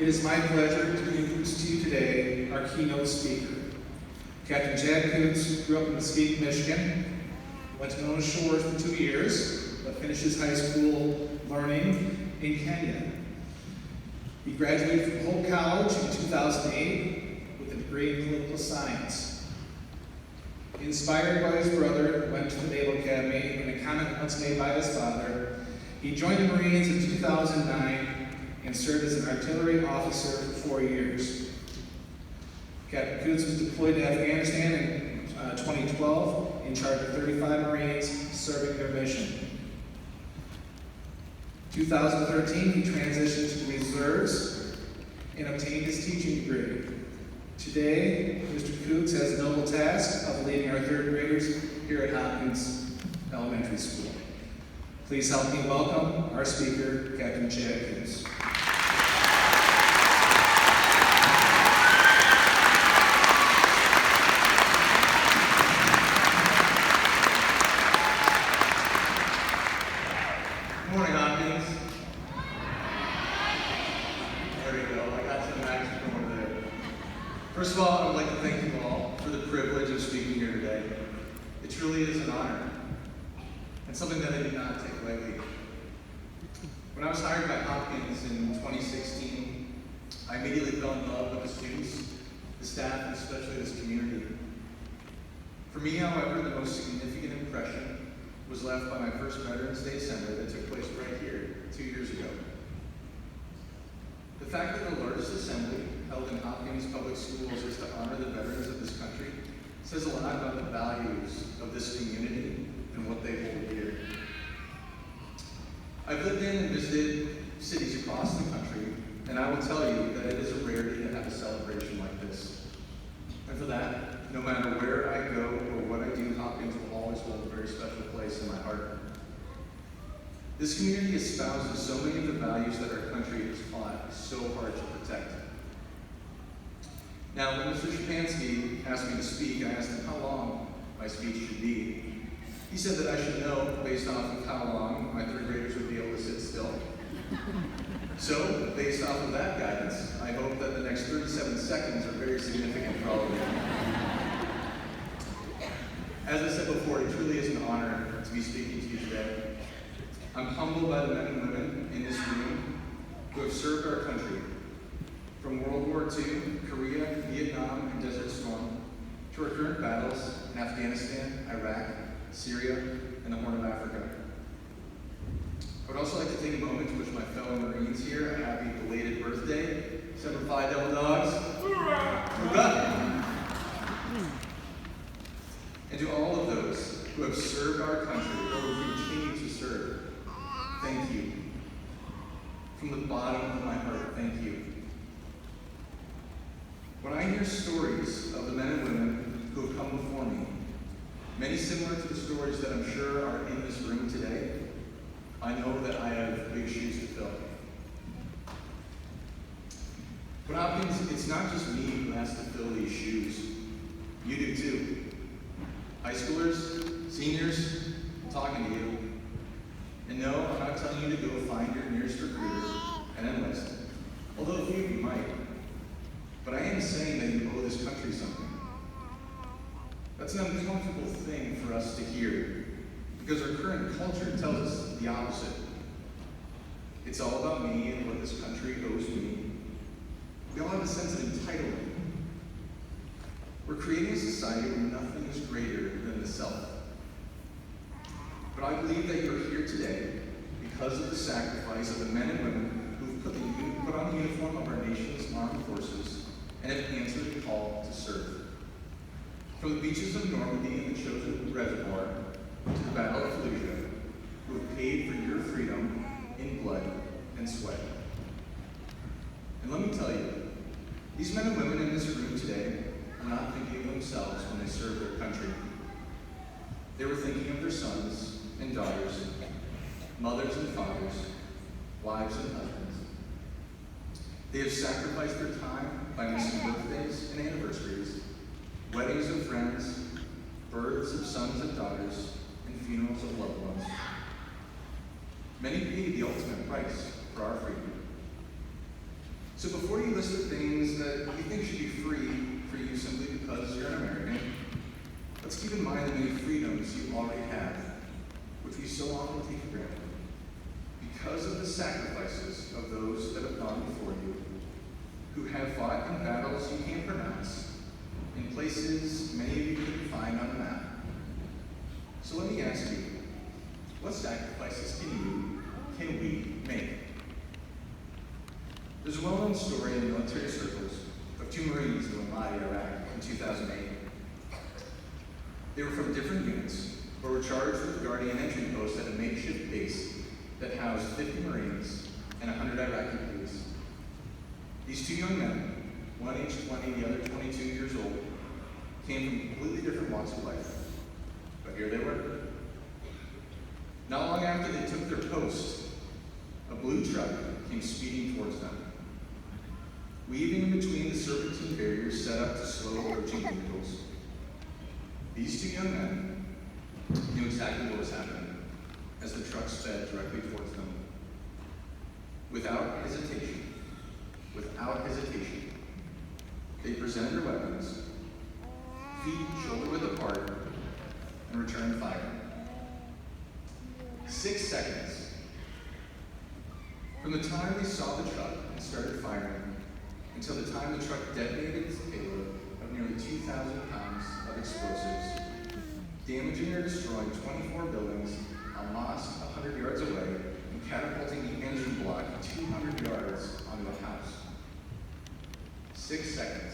It is my pleasure to introduce to you today our keynote speaker. Captain Chad Coots grew up in Muskegon, Michigan, went to Mona Shores for 2 years, but finished his high school learning in Kenya. He graduated from Hope College in 2008 with a degree in political science. Inspired by his brother, went to the Naval Academy, and a comment once made by his father, he joined the Marines in 2009 and served as an artillery officer for 4 years. Captain Coots was deployed to Afghanistan in 2012 in charge of 35 Marines serving their mission. 2013, he transitioned to the reserves and obtained his teaching degree. Today, Mr. Coots has the noble task of leading our third graders here at Hopkins Elementary School. Please help me welcome our speaker, Captain Chad Coots. Good morning, Hopkins. There we go. I got some action from over there. First of all, I would like to thank you all for the privilege of speaking here today. It truly is an honor, and something that I did not take lightly. When I was hired by Hopkins in 2016, I immediately fell in love with the students, the staff, and especially this community. For me, however, the most significant impression was left by my first Veterans Day Assembly that took place right here 2 years ago. The fact that the largest assembly held in Hopkins Public Schools is to honor the veterans of this country says a lot about the values of this community and what they hold dear. I've lived in and visited cities across the country, and I will tell you that it is a rarity to have a celebration like this. And for that, no matter where I go or what I do, Hopkins will always hold a very special place in my heart. This community espouses so many of the values that our country has fought so hard to protect. Now, when Mr. Shapansky asked me to speak, I asked him how long my speech should be. He said that I should know, based off of how long my third graders would be able to sit still. So, based off of that guidance, I hope that the next 37 seconds are very significant for all of you. As I said before, it truly is an honor to be speaking to you today. I'm humbled by the men and women in this room who have served our country, from World War II, Korea, Vietnam, and Desert Storm, to our current battles in Afghanistan, Iraq, Syria, and the Horn of Africa. I would also like to take a moment to wish my fellow Marines here a happy belated birthday. Semper Fi, Devil Dogs. Hoorah! And to all of those who have served our country or who continue to serve, thank you. From the bottom of my heart, thank you. When I hear stories of the men and women who have come before me, many similar to the stories that I'm sure are in this room today, I know that I have big shoes to fill. But Hopkins, it's not just me who has to fill these shoes. You do too. High schoolers, seniors, I'm talking to you. And no, I'm not telling you to go find your nearest recruiter and enlist, although a few of you might. But I am saying that you owe this country something. That's an uncomfortable thing for us to hear, because our current culture tells us the opposite. It's all about me and what this country owes me. We all have a sense of entitlement. We're creating a society where nothing is greater than the self. But I believe that you're here today because of the sacrifice of the men and women who've put on the uniform of our nation's armed forces and have answered the call to serve. From the beaches of Normandy and the chosen reservoir to the Battle of Fallujah, who have paid for your freedom in blood and sweat. And let me tell you, these men and women in this room today are not thinking of themselves when they serve their country. They were thinking of their sons and daughters, mothers and fathers, wives and husbands. They have sacrificed their time by missing birthdays and anniversaries, weddings of friends, births of sons and daughters, and funerals of loved ones. Many paid the ultimate price for our freedom. So before you list the things that you think should be free for you simply because you're an American, let's keep in mind the many freedoms you already have, which we so often take for granted, because of the sacrifices of those that have gone before you, who have fought in battles you can't pronounce, in places many of you couldn't find on the map. So let me ask you, what sacrifices can we make? There's a well-known story in military circles of two Marines in Ramadi, Iraq in 2008. They were from different units, but were charged with guarding an entry post at a makeshift base that housed 50 Marines and 100 Iraqi police. These two young men, one age 20, the other 22 years old, came from completely different walks of life. But here they were. Not long after they took their post, a blue truck came speeding towards them. Weaving in between the serpentine barriers set up to slow approaching vehicles. These two young men knew exactly what was happening as the truck sped directly towards them. Without hesitation, they presented their weapons, feet shoulder width apart, and returned fire. 6 seconds. From the time they saw the truck and started firing, until the time the truck detonated its payload of nearly 2,000 pounds of explosives, damaging or destroying 24 buildings, a mosque 100 yards away, and catapulting the engine block 200 yards onto a house. 6 seconds.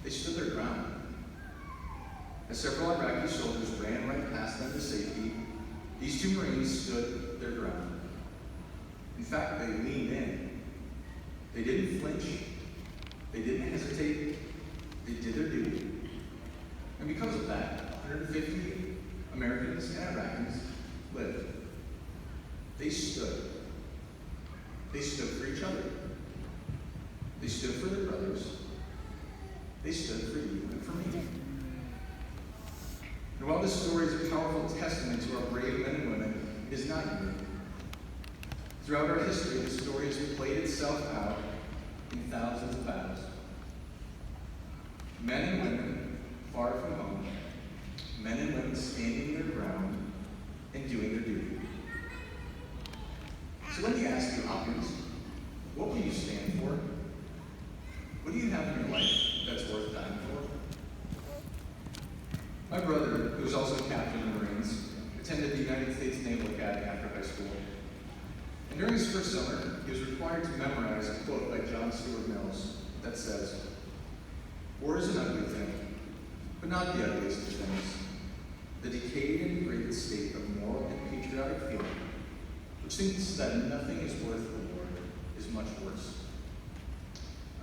They stood their ground. As several Iraqi soldiers ran right past them to safety, these two Marines stood their ground. In fact, they leaned in. They didn't flinch. They didn't hesitate. They did their duty. And because of that, 150 Americans and Iraqis lived. They stood. They stood for each other. They stood for their brothers. They stood for you and for me. And while this story is a powerful testament to our brave men and women, it is not unique. Throughout our history, the story has played itself out in thousands of battles. Men and women far from home, men and women standing their ground and doing their duty. So let me ask you, Hopkins, what will you stand for? What do you have in your life that's worth dying for? My brother, who is also a captain in the Marines, attended the United States Naval Academy after high school. And during his first summer, he was required to memorize a quote by John Stuart Mills that says, "War is an ugly thing, but not the ugliest of things. The decayed and degraded state of moral and patriotic feeling, which thinks that nothing is worth the war, is much worse.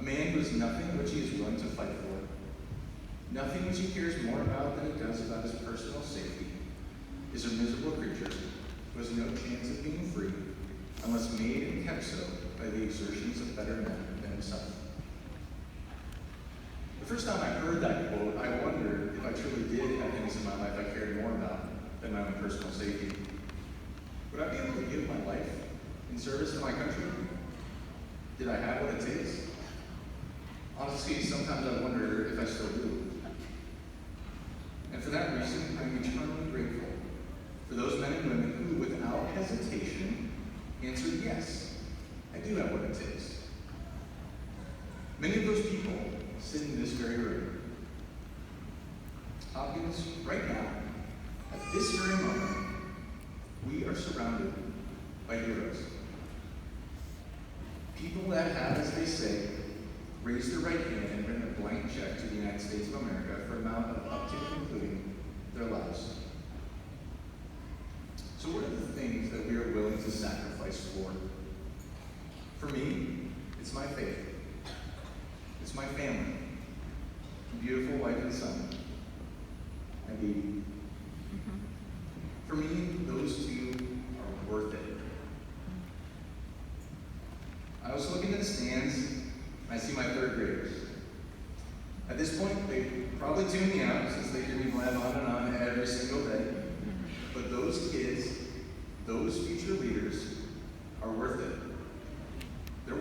A man who has nothing which he is willing to fight for, nothing which he cares more about than he does about his personal safety, is a miserable creature who has no chance of being free unless made and kept so by the exertions of better men than himself." The first time I heard that quote, I wondered if I truly did have things in my life I cared more about than my own personal safety. Would I be able to give my life in service to my country? Did I have what it takes? Honestly, sometimes I wonder if I still do. And for that reason, I'm eternally grateful for those men and women who, without hesitation, answered yes, I do have what it takes. Many of those people sit in this very room. Hopkins, right now, at this very moment, we are surrounded by heroes. People that have, as they say, raised their right hand and written a blank check to the United States of America for an amount of up to and including their lives. So what are the things that we are willing to sacrifice for? For me, it's my faith. It's my family, beautiful wife and son, my baby. For me, those two are worth it. I was looking at the stands, and I see my third graders. At this point, they probably tune me out since they hear me blab on and on every single day. But those kids, those future leaders, are worth it. They're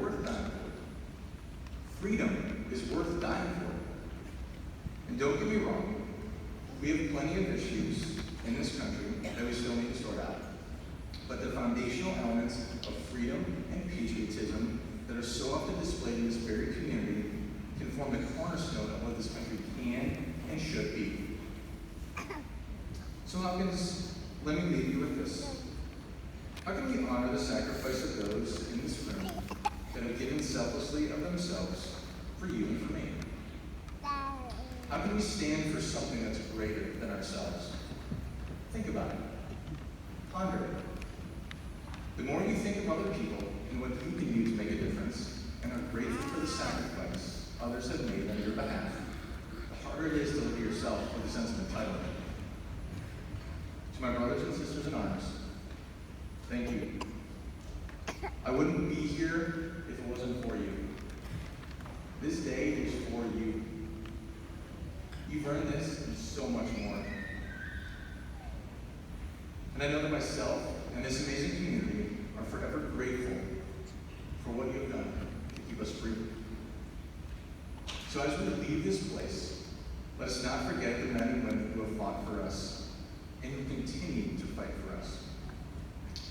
foundational elements of freedom and patriotism that are so often displayed in this very community can form the cornerstone of what this country can and should be. So Hopkins, let me leave you with this. How can we honor the sacrifice of those in this room that have given selflessly of themselves for you and for me? How can we stand for something that's greater than ourselves? Think about it. Ponder it. The more you think of other people and what you can do to make a difference, and are grateful for the sacrifice others have made on your behalf, the harder it is to look at yourself with a sense of entitlement. To my brothers and sisters in arms, thank you. I wouldn't be here if it wasn't for you. This day is for you. You've earned this and so much more. And I know that myself and this amazing community are forever grateful for what you have done to keep us free. So as we leave this place, let us not forget the men and women who have fought for us and who continue to fight for us.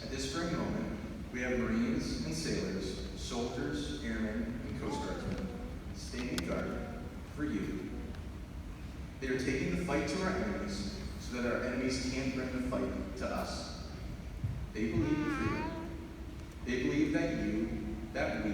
At this very moment, we have Marines and sailors, soldiers, airmen, and Coast Guardsmen standing guard for you. They are taking the fight to our enemies so that our enemies can't bring the fight to us. They believe in freedom. They believe that you, that we,